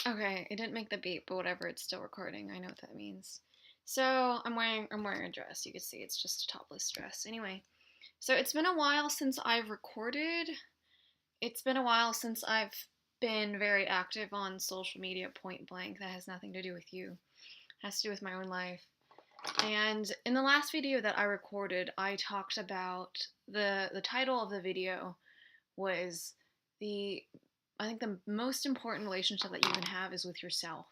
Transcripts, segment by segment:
Okay, it didn't make the beep, but whatever, it's still recording. I know what that means. So I'm wearing a dress. You can see it's just a topless dress. Anyway, so it's been a while since I've recorded. It's been a while since I've been very active on social media point blank. That has nothing to do with you. It has to do with my own life. And in the last video that I recorded, I talked about the title of the video was the I think the most important relationship that you can have is with yourself.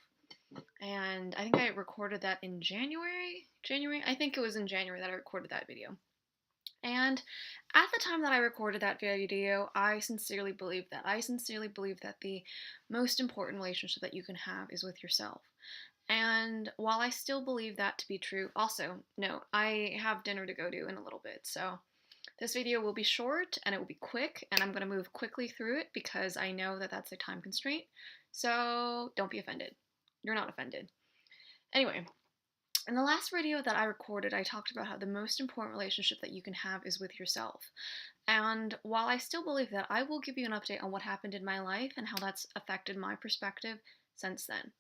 And I think I recorded that in January. January? I think it was in January that I recorded that video. And at the time that I recorded that video, I sincerely believed that. I sincerely believe that the most important relationship that you can have is with yourself. And while I still believe that to be true, also, note, I have dinner to go to in a little bit. So this video will be short and it will be quick, and I'm going to move quickly through it because I know that that's a time constraint. So don't be offended. You're not offended. Anyway, in the last video that I recorded, I talked about how the most important relationship that you can have is with yourself. And while I still believe that, I will give you an update on what happened in my life and how that's affected my perspective since then.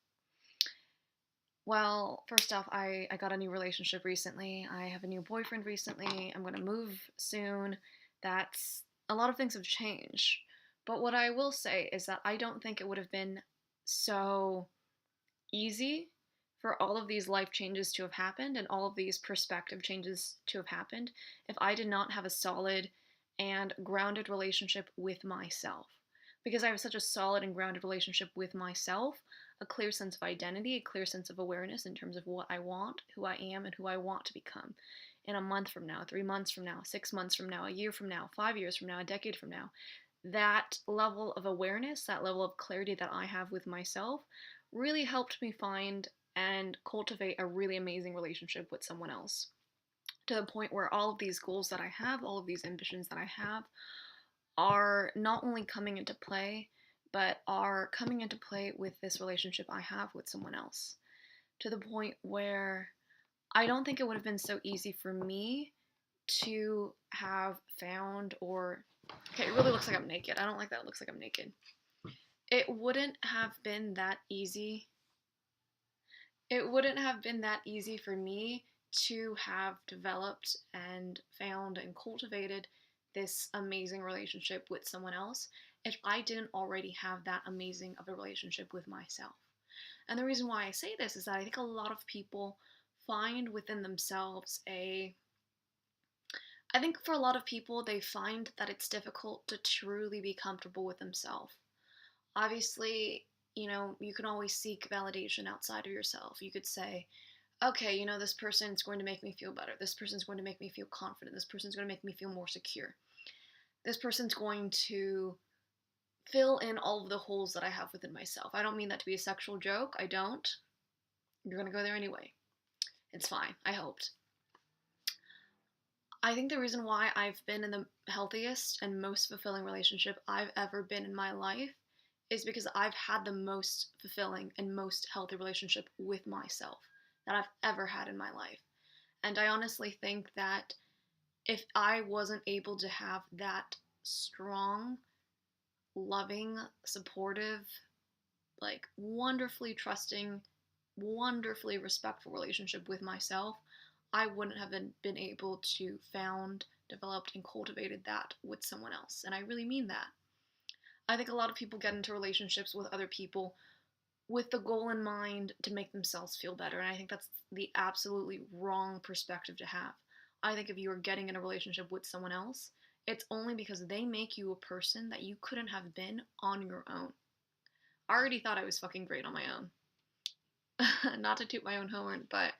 Well, first off, I got a new relationship recently. I have a new boyfriend recently. I'm going to move soon. That's a lot of things have changed. But what I will say is that I don't think it would have been so easy for all of these life changes to have happened and all of these perspective changes to have happened if I did not have a solid and grounded relationship with myself. Because I have such a solid and grounded relationship with myself, a clear sense of identity, a clear sense of awareness in terms of what I want, who I am, and who I want to become in a month from now, 3 months from now, 6 months from now, a year from now, 5 years from now, a decade from now. That level of awareness, that level of clarity that I have with myself really helped me find and cultivate a really amazing relationship with someone else. To the point where all of these goals that I have, all of these ambitions that I have, are not only coming into play, but are coming into play with this relationship I have with someone else. To the point where I don't think it would have been so easy for me to have found or. Okay, it really looks like I'm naked. I don't like that it looks like I'm naked. It wouldn't have been that easy. It wouldn't have been that easy for me to have developed and found and cultivated this amazing relationship with someone else if I didn't already have that amazing of a relationship with myself. And the reason why I say this is that I think a lot of people find within themselves I think for a lot of people, they find that it's difficult to truly be comfortable with themselves. Obviously, you can always seek validation outside of yourself. You could say, okay, this person's going to make me feel better. This person's going to make me feel confident. This person's going to make me feel more secure. This person's going to fill in all of the holes that I have within myself. I don't mean that to be a sexual joke. I don't. You're going to go there anyway. It's fine. I hoped. I think the reason why I've been in the healthiest and most fulfilling relationship I've ever been in my life is because I've had the most fulfilling and most healthy relationship with myself that I've ever had in my life. And I honestly think that if I wasn't able to have that strong, loving, supportive, like wonderfully trusting, wonderfully respectful relationship with myself, I wouldn't have been able to found, developed, and cultivated that with someone else. And I really mean that. I think a lot of people get into relationships with other people with the goal in mind to make themselves feel better. And I think that's the absolutely wrong perspective to have. I think if you are getting in a relationship with someone else, it's only because they make you a person that you couldn't have been on your own. I already thought I was fucking great on my own. Not to toot my own horn, but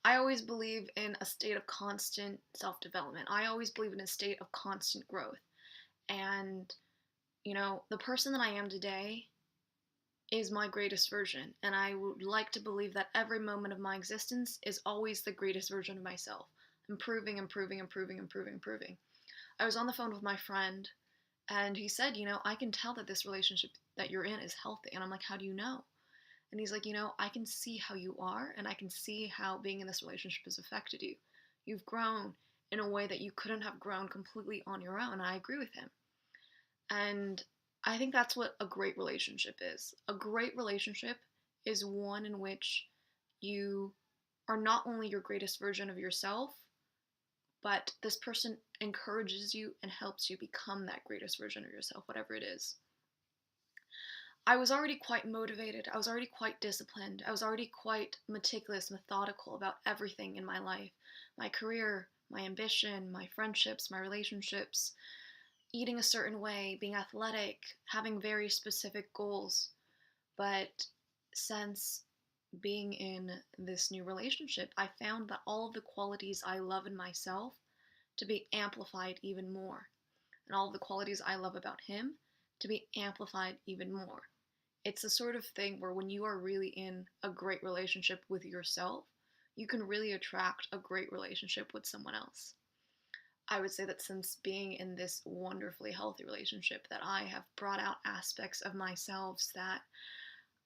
I always believe in a state of constant self-development. I always believe in a state of constant growth. And, the person that I am today is my greatest version. And I would like to believe that every moment of my existence is always the greatest version of myself. Improving, improving, improving, improving, improving. I was on the phone with my friend, and he said, I can tell that this relationship that you're in is healthy. And I'm like, how do you know? And he's like, I can see how you are, and I can see how being in this relationship has affected you. You've grown in a way that you couldn't have grown completely on your own. And I agree with him. And I think that's what a great relationship is. A great relationship is one in which you are not only your greatest version of yourself, but this person encourages you and helps you become that greatest version of yourself, whatever it is. I was already quite motivated. I was already quite disciplined. I was already quite meticulous, methodical about everything in my life, my career, my ambition, my friendships, my relationships, eating a certain way, being athletic, having very specific goals. But since being in this new relationship, I found that all of the qualities I love in myself to be amplified even more, and all of the qualities I love about him to be amplified even more. It's the sort of thing where when you are really in a great relationship with yourself, you can really attract a great relationship with someone else. I would say that since being in this wonderfully healthy relationship that I have brought out aspects of myself that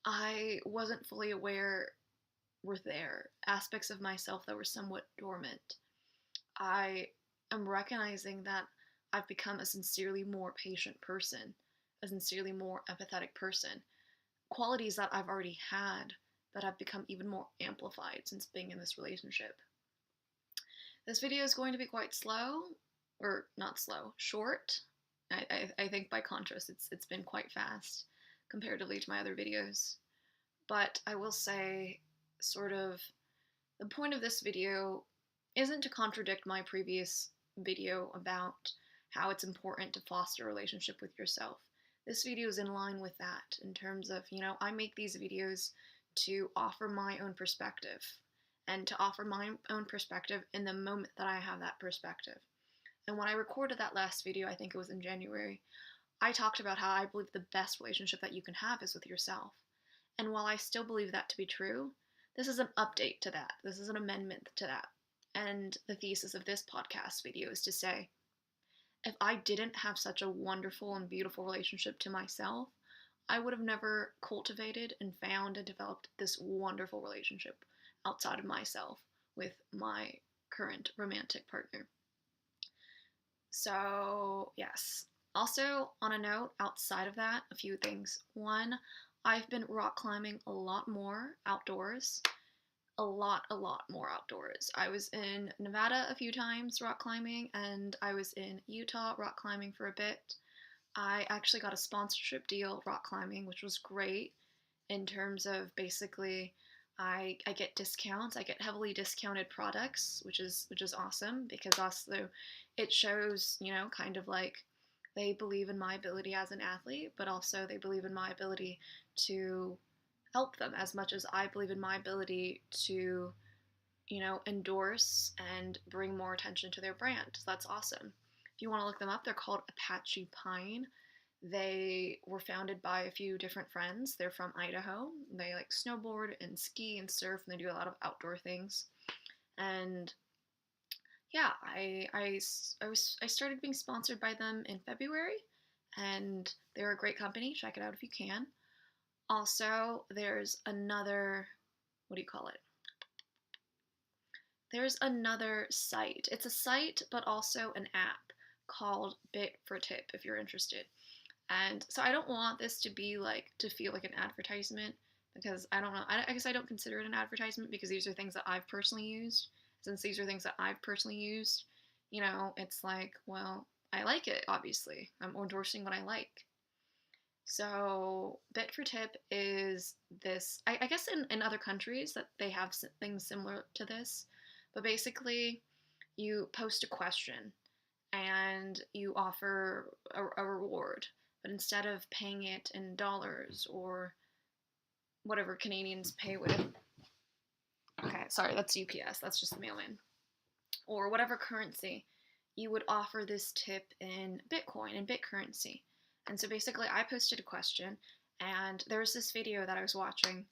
I wasn't fully aware were there, aspects of myself that were somewhat dormant. I am recognizing that I've become a sincerely more patient person, a sincerely more empathetic person, qualities that I've already had that have become even more amplified since being in this relationship. This video is going to be quite slow, or not slow, short. I think by contrast, it's been quite fast comparatively to my other videos. But I will say, sort of, the point of this video isn't to contradict my previous video about how it's important to foster a relationship with yourself. This video is in line with that in terms of, I make these videos to offer my own perspective and to offer my own perspective in the moment that I have that perspective. And when I recorded that last video, I think it was in January, I talked about how I believe the best relationship that you can have is with yourself. And while I still believe that to be true, this is an update to that. This is an amendment to that. And the thesis of this podcast video is to say, if I didn't have such a wonderful and beautiful relationship to myself, I would have never cultivated and found and developed this wonderful relationship outside of myself with my current romantic partner. So, yes. Also, on a note, outside of that, a few things. One, I've been rock climbing a lot more outdoors. A lot more outdoors. I was in Nevada a few times rock climbing, and I was in Utah rock climbing for a bit. I actually got a sponsorship deal rock climbing, which was great in terms of basically I get discounts. I get heavily discounted products, which is awesome because also it shows, kind of like they believe in my ability as an athlete, but also they believe in my ability to help them as much as I believe in my ability to, endorse and bring more attention to their brand. So that's awesome. If you want to look them up, they're called Apache Pine. They were founded by a few different friends. They're from Idaho. They like snowboard and ski and surf, and they do a lot of outdoor things. And yeah, I started being sponsored by them in February, and they're a great company. Check it out if you can. Also, there's another, what do you call it? There's another site. It's a site, but also an app called Bit for Tip if you're interested. And so I don't want this to be like, to feel like an advertisement because I don't know. I guess I don't consider it an advertisement because these are things that I've personally used. Since these are things that I've personally used, it's like, well, I like it, obviously. I'm endorsing what I like. So, Bit for Tip is this, I guess in other countries that they have things similar to this, but basically you post a question and you offer a reward, but instead of paying it in dollars or whatever Canadians pay with, okay, sorry, that's UPS, that's just the mailman, or whatever currency, you would offer this tip in Bitcoin, in BitCurrency. And so basically, I posted a question, and there was this video that I was watching,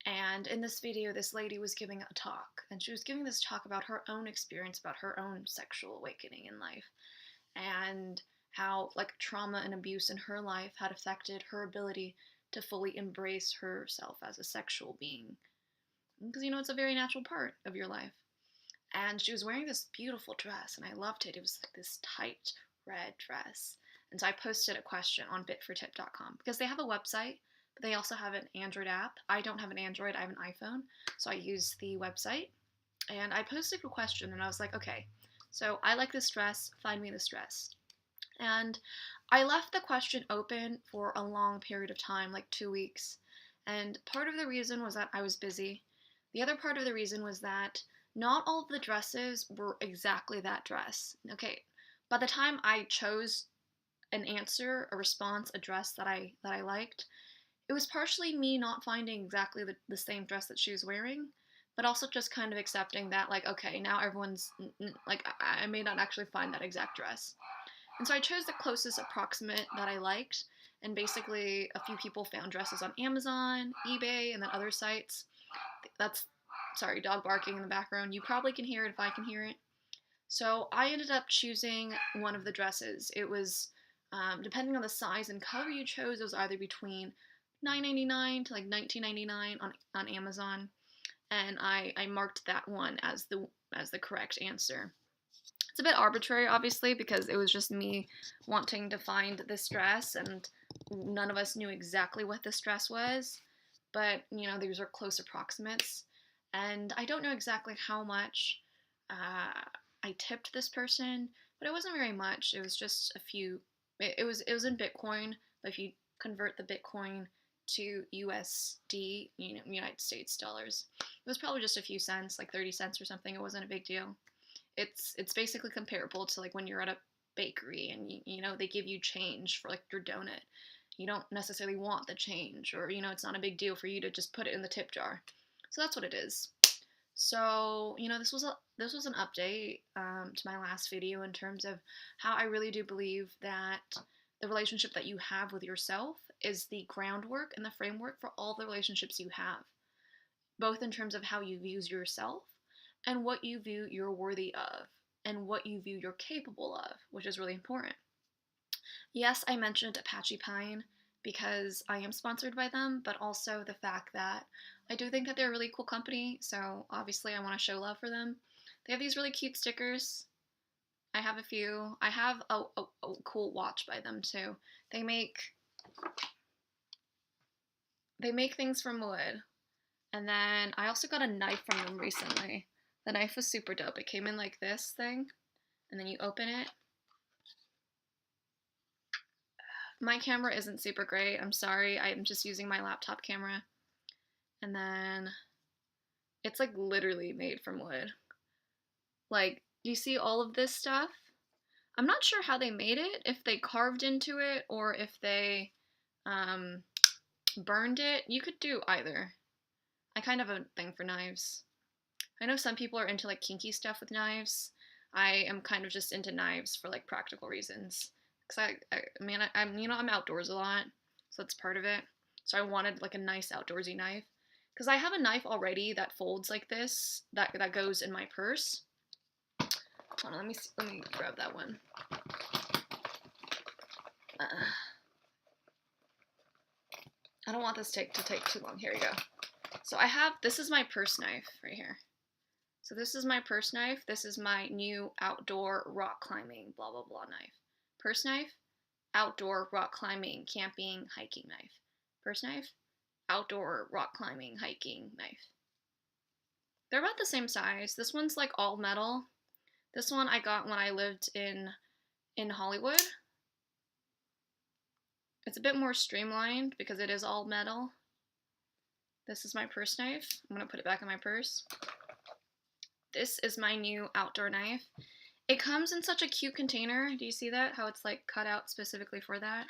and in this video, this lady was giving a talk, and she was giving this talk about her own experience, about her own sexual awakening in life, and how, like, trauma and abuse in her life had affected her ability to fully embrace herself as a sexual being. Because, it's a very natural part of your life. And she was wearing this beautiful dress, and I loved it. It was like this tight red dress. And so I posted a question on bitfortip.com because they have a website, but they also have an Android app. I don't have an Android, I have an iPhone. So I use the website and I posted a question and I was like, okay, so I like this dress, find me this dress. And I left the question open for a long period of time, like 2 weeks. And part of the reason was that I was busy. The other part of the reason was that not all of the dresses were exactly that dress. Okay, by the time I chose an answer, a response, a dress that I liked, it was partially me not finding exactly the same dress that she was wearing, but also just kind of accepting that, like, okay, now everyone's like, I may not actually find that exact dress. And so I chose the closest approximate that I liked, and basically a few people found dresses on Amazon, eBay, and then other sites. That's, sorry, dog barking in the background. You probably can hear it if I can hear it. So I ended up choosing one of the dresses. It was, depending on the size and color you chose, it was either between $9.99 to like $19.99 on Amazon, and I marked that one as the correct answer. It's a bit arbitrary, obviously, because it was just me wanting to find this dress, and none of us knew exactly what this dress was. But these are close approximates, and I don't know exactly how much I tipped this person, but it wasn't very much. It was just a few. It was in Bitcoin, but if you convert the Bitcoin to USD, United States dollars, it was probably just a few cents, like 30 cents or something. It wasn't a big deal. It's basically comparable to like when you're at a bakery and they give you change for like your donut. You don't necessarily want the change, or it's not a big deal for you to just put it in the tip jar. So that's what it is. So this was an update to my last video in terms of how I really do believe that the relationship that you have with yourself is the groundwork and the framework for all the relationships you have, both in terms of how you view yourself and what you view you're worthy of and what you view you're capable of, which is really important. Yes, I mentioned Apache Pine because I am sponsored by them, but also the fact that I do think that they're a really cool company, so obviously I want to show love for them. They have these really cute stickers. I have a few. I have a cool watch by them too. They make things from wood. And then I also got a knife from them recently. The knife was super dope. It came in like this thing, and then you open it. My camera isn't super great. I'm sorry. I'm just using my laptop camera. And then it's like literally made from wood. Like, do you see all of this stuff? I'm not sure how they made it, if they carved into it or if they burned it. You could do either. I kind of have a thing for knives. I know some people are into like kinky stuff with knives. I am kind of just into knives for like practical reasons. Cause I'm outdoors a lot, so that's part of it. So I wanted like a nice outdoorsy knife. Cause I have a knife already that folds like this, that goes in my purse. Hold on, let me grab that one. I don't want this to take too long. Here we go. So this is my purse knife right here. So this is my purse knife. This is my new outdoor rock climbing blah blah blah knife. Purse knife, outdoor rock climbing, camping, hiking knife. Purse knife, outdoor rock climbing, hiking knife. They're about the same size. This one's like all metal. This one I got when I lived in Hollywood. It's a bit more streamlined because it is all metal. This is my purse knife. I'm gonna put it back in my purse. This is my new outdoor knife. It comes in such a cute container. Do you see that? How it's like cut out specifically for that?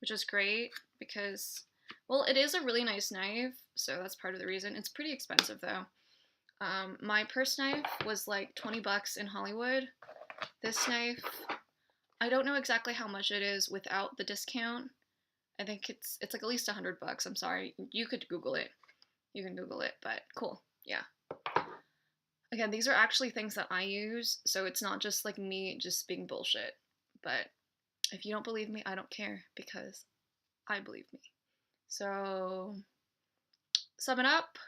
Which is great because, well, it is a really nice knife, so that's part of the reason. It's pretty expensive though. My purse knife was like 20 bucks in Hollywood. This knife, I don't know exactly how much it is without the discount. I think it's like at least 100 bucks. I'm sorry. You could Google it. You can Google it, but cool. Yeah. Again, these are actually things that I use, so it's not just like me just being bullshit. But if you don't believe me, I don't care because I believe me. So, sum it up.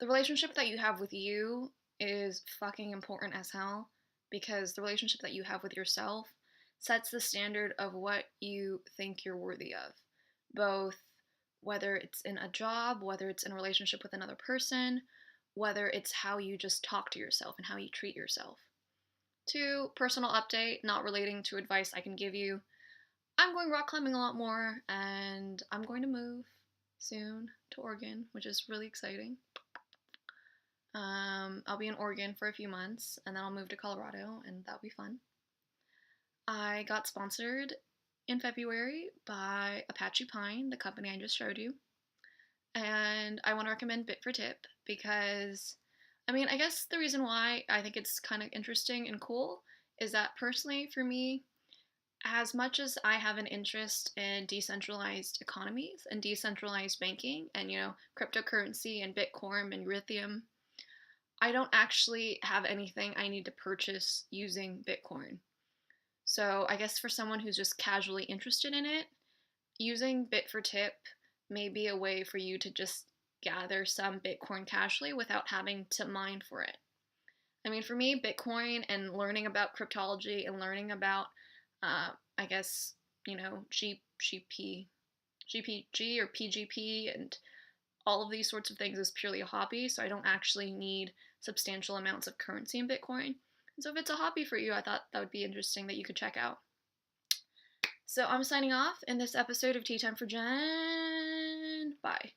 The relationship that you have with you is fucking important as hell because the relationship that you have with yourself sets the standard of what you think you're worthy of, both whether it's in a job, whether it's in a relationship with another person, whether it's how you just talk to yourself and how you treat yourself. Two, personal update, not relating to advice I can give you. I'm going rock climbing a lot more, and I'm going to move soon to Oregon, which is really exciting. I'll be in Oregon for a few months, and then I'll move to Colorado, and that'll be fun. I got sponsored in February by Apache Pine, the company I just showed you. And I want to recommend Bit for Tip because, I mean, I guess the reason why I think it's kind of interesting and cool is that personally for me, as much as I have an interest in decentralized economies and decentralized banking and, cryptocurrency and Bitcoin and Ethereum, I don't actually have anything I need to purchase using Bitcoin. So I guess for someone who's just casually interested in it, using Bit for Tip may be a way for you to just gather some Bitcoin casually without having to mine for it. I mean, for me, Bitcoin and learning about cryptology and learning about, I guess, GPG or PGP and all of these sorts of things is purely a hobby, so I don't actually need substantial amounts of currency in Bitcoin. And so if it's a hobby for you, I thought that would be interesting that you could check out. So I'm signing off in this episode of Tea Time for Jen. Bye.